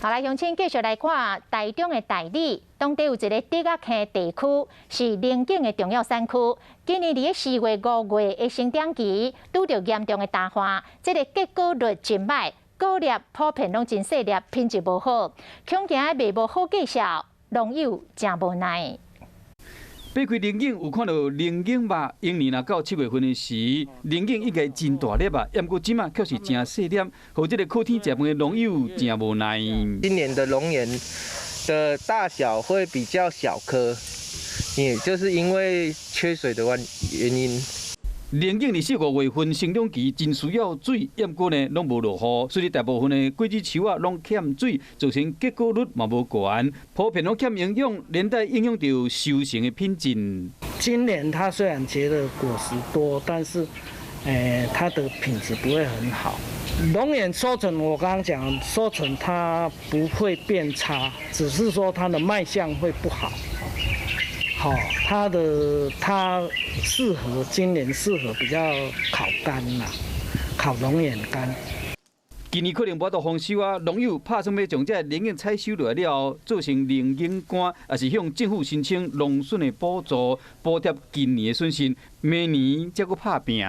好来，乡亲继续来看台中的大理，当地有一个竹仔坑地区是龙井的重要产区。今年伫4月、5月的生长期，拄着严重的大旱，这个结果率真歹，果粒普遍拢真细粒，品质无好，恐惊卖无好价销，农友真无奈。 爬开龙井有看到龙井肉，永年若到7月份的时，龙井应该真大粒啊，不过即马却是真细粒，互这个靠天食饭的农友真无奈。今年的龙眼的大小会比较小颗，也就是因为缺水的原因。 龙井伫4、5月份生长期真需要水，不过呢，拢无落雨，所以大部分的果子树啊拢欠水，造成结果率嘛无悬，普遍拢欠营养，连带影响到收成的品质。今年它虽然结的果实多，但是，它的品质不会很好。龙眼收成，我刚刚讲收成它不会变差，只是说它的卖相会不好。 好，它今年适合比较烤干啦，烤龙眼干。今年可能无到丰收啊，农友打算要将这龙眼采收落来了后，做成龙眼干，也是向政府申请农损的补助，补贴今年的损失，明年才阁拍拼。